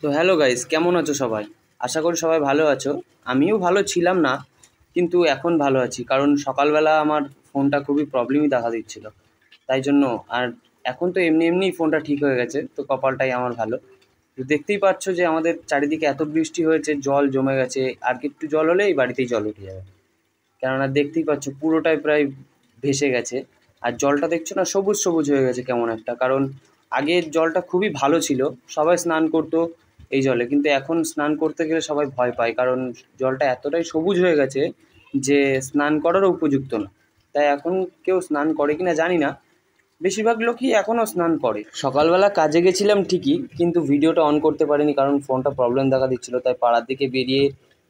তো hello guys, কেমন আছো সবাই? আশা করি সবাই ভালো আছো। আমিও ভালো ছিলাম না, কিন্তু এখন ভালো আছি, কারণ সকালবেলা আমার ফোনটা খুবই প্রবলেমই দেখা দিচ্ছিল। তাই জন্য আর এখন তো এমনি এমনিই ফোনটা ঠিক হয়ে গেছে, তো কপালটাই আমার ভালো। তো দেখতেই পাচ্ছ যে আমাদের চারিদিকে এত বৃষ্টি হয়েছে, জল জমে গেছে। আর কি একটু জল হলেই বাড়িতেই জল উঠে যাবে। কেননা দেখতেই পাচ্ছ পুরোটাই প্রায় ভেসে গেছে। আর জলটা দেখছো না, সবুজ সবুজ হয়ে গেছে কেমন একটা, কারণ আগের জলটা খুবই ভালো ছিল। সবাই স্নান করতো এই জলে, কিন্তু এখন স্নান করতে গেলে সবাই ভয় পায়, কারণ জলটা এতটাই সবুজ হয়ে গেছে যে স্নান করারও উপযুক্ত না। তাই এখন কেউ স্নান করে কিনা জানি না, বেশিরভাগ লোকই এখনও স্নান করে। সকালবেলা কাজে গেছিলাম ঠিকই, কিন্তু ভিডিওটা অন করতে পারিনি, কারণ ফোনটা প্রবলেম দেখা দিচ্ছিলো। তাই পাড়ার দিকে বেরিয়ে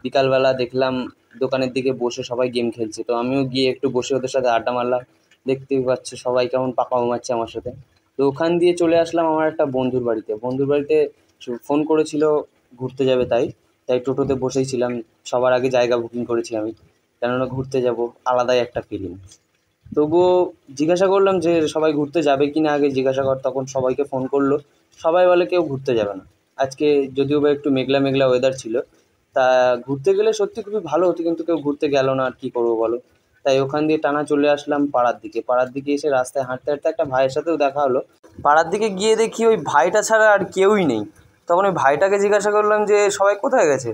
বিকালবেলা দেখলাম দোকানের দিকে বসে সবাই গেম খেলছে, তো আমিও গিয়ে একটু বসে ওদের সাথে আড্ডা মারলাম। দেখতেই পাচ্ছ সবাই কেমন পাকা মারছে আমার সাথে। তো ওখান দিয়ে চলে আসলাম আমার একটা বন্ধুর বাড়িতে ফোন করেছিল ঘুরতে যাবে, তাই তাই টোটোতে বসেই ছিলাম। সবার আগে জায়গা বুকিং করেছি আমি, কেননা ঘুরতে যাব, আলাদাই একটা ফিলিং। তবুও জিজ্ঞাসা করলাম যে সবাই ঘুরতে যাবে কি না, আগে জিজ্ঞাসা কর। তখন সবাইকে ফোন করলো, সবাই বলে কেউ ঘুরতে যাবে না আজকে। যদিও বা একটু মেঘলা মেঘলা ওয়েদার ছিল, তা ঘুরতে গেলে সত্যি খুবই ভালো হতো, কিন্তু কেউ ঘুরতে গেল না, আর কী করবো বলো। তাই ওখান দিয়ে টানা চলে আসলাম পাড়ার দিকে এসে রাস্তায় হাঁটতে হাঁটতে একটা ভাইয়ের সাথেও দেখা হলো। পাড়ার দিকে গিয়ে দেখি ওই ভাইটা ছাড়া আর কেউই নেই। তখন ওই ভাইটাকে জিজ্ঞাসা করলাম যে সবাই কোথায় গেছে।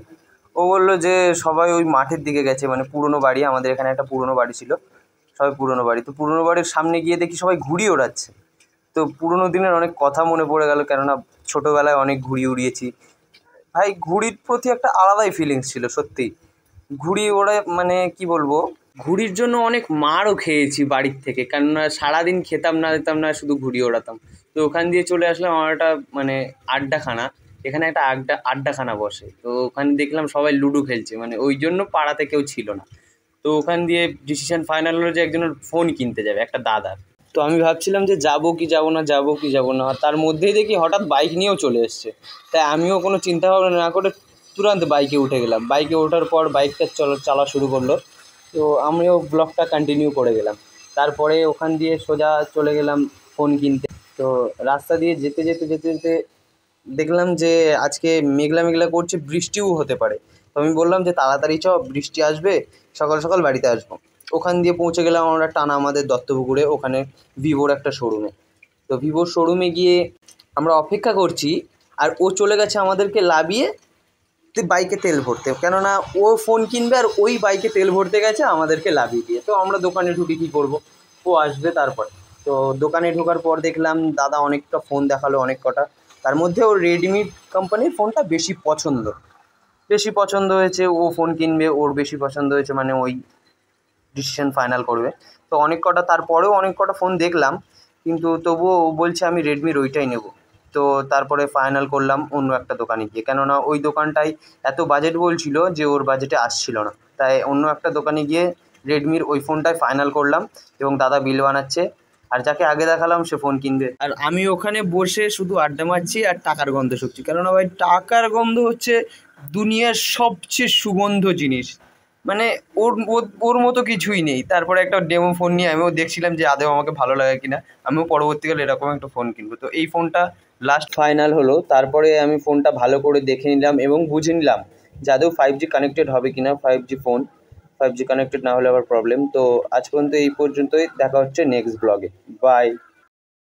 ও বললো যে সবাই ওই মাঠের দিকে গেছে, মানে পুরনো বাড়ি, আমাদের এখানে একটা পুরনো বাড়ি ছিল, সবাই পুরনো বাড়ি। তো পুরনো বাড়ির সামনে গিয়ে দেখি সবাই ঘুড়ি ওড়াচ্ছে। তো পুরনো দিনের অনেক কথা মনে পড়ে গেল, কেননা ছোটোবেলায় অনেক ঘুড়ি উড়িয়েছি। ভাই, ঘুড়ির প্রতি একটা আলাদাই ফিলিংস ছিল সত্যি। ঘুড়ি ওড়ে মানে কি বলবো, ঘুড়ির জন্য অনেক মারও খেয়েছি বাড়ির থেকে, কেননা সারাদিন খেতাম না দিতাম না, শুধু ঘুড়ি ওড়াতাম। তো ওখান দিয়ে চলে আসলাম আমার একটা মানে আড্ডাখানা। এখানে একটা আড্ডাখানা বসে, তো ওখানে দেখলাম সবাই লুডো খেলছে, মানে ওই জন্য পাড়াতে কেউ ছিল না। তো ওখান দিয়ে ডিসিশন ফাইনাল হলো যে একজনের ফোন কিনতে যাবে, একটা দাদার। তো আমি ভাবছিলাম যে যাবো কি যাবো না, যাবো কি যাবো না, তার মধ্যেই দেখি হঠাৎ বাইক নিয়েও চলে এসছে। তাই আমিও কোনো চিন্তা ভাবনা না করে তুরন্ত বাইকে উঠে গেলাম। বাইকে ওঠার পর বাইকটা চালা শুরু করলো। তো আমিও ব্লগটা কন্টিনিউ করে গেলাম। তারপরে ওখান দিয়ে সোজা চলে গেলাম ফোন কিনতে। তো রাস্তা দিয়ে যেতে যেতে যেতে যেতে দেখলাম যে আজকে মেঘলা মেঘলা করছে, বৃষ্টিও হতে পারে। তো আমি বললাম যে তাড়াতাড়ি চ, বৃষ্টি আসবে, সকাল সকাল বাড়িতে আসবো। ওখান দিয়ে পৌঁছে গেলাম আমরা টানা আমাদের দত্তপুকুরে, ওখানে ভিভোর একটা শোরুমে। তো ভিভোর শোরুমে গিয়ে আমরা অপেক্ষা করছি, আর ও চলে গেছে আমাদেরকে লাবিয়ে বাইকে তেল ভরতে, কেননা ও ফোন কিনবে আর ওই বাইকে তেল ভরতে গেছে আমাদেরকে লাবিয়ে দিয়ে। তো আমরা দোকানে ঢুকে কী করবো, ও আসবে তারপরে। তো দোকানে ঢোকার পর দেখলাম দাদা অনেকটা ফোন দেখালো, অনেক কটা। তার মধ্যে ওর রেডমি কোম্পানির ফোনটা বেশি পছন্দ হয়েছে। ও ফোন কিনবে, ওর বেশি পছন্দ হয়েছে, মানে ওই ডিসিশন ফাইনাল করবে। তো অনেক কটা, তারপরেও অনেক কটা ফোন দেখলাম, কিন্তু তবুও ও বলছে আমি রেডমির ওইটাই নেব। তো তারপরে ফাইনাল করলাম অন্য একটা দোকানে গিয়ে, কেননা ওই দোকানটায় এত বাজেট বলছিল যে ওর বাজেটে আসছিল না। তাই অন্য একটা দোকানে গিয়ে রেডমির ওই ফোনটাই ফাইনাল করলাম, এবং দাদা বিল বানাচ্ছে। আর যাকে আগে দেখালাম সে ফোন কিনবে, আর আমি ওখানে বসে শুধু আড্ডা মারছি আর টাকার গন্ধ শুকছি। কেননা ভাই, টাকার গন্ধ হচ্ছে দুনিয়ার সবচেয়ে সুগন্ধ জিনিস। মানে ওর ওর ওর মতো কিছুই নেই। তারপরে একটা ডেমো ফোন নিয়ে আমিও দেখছিলাম যে আদৌ আমাকে ভালো লাগে কিনা। আমিও পরবর্তীকালে এরকম একটা ফোন কিনবো। তো এই ফোনটা লাস্ট ফাইনাল হলো। তারপরে আমি ফোনটা ভালো করে দেখে নিলাম এবং বুঝে নিলাম যে আদৌ 5G কানেক্টেড হবে কিনা। 5G ফোন, 5G কানেক্টেড না হলে আবার প্রবলেম। তো আজ পর্যন্ত এই পর্যন্তই, দেখা হচ্ছে নেক্সট ব্লগে। বাই।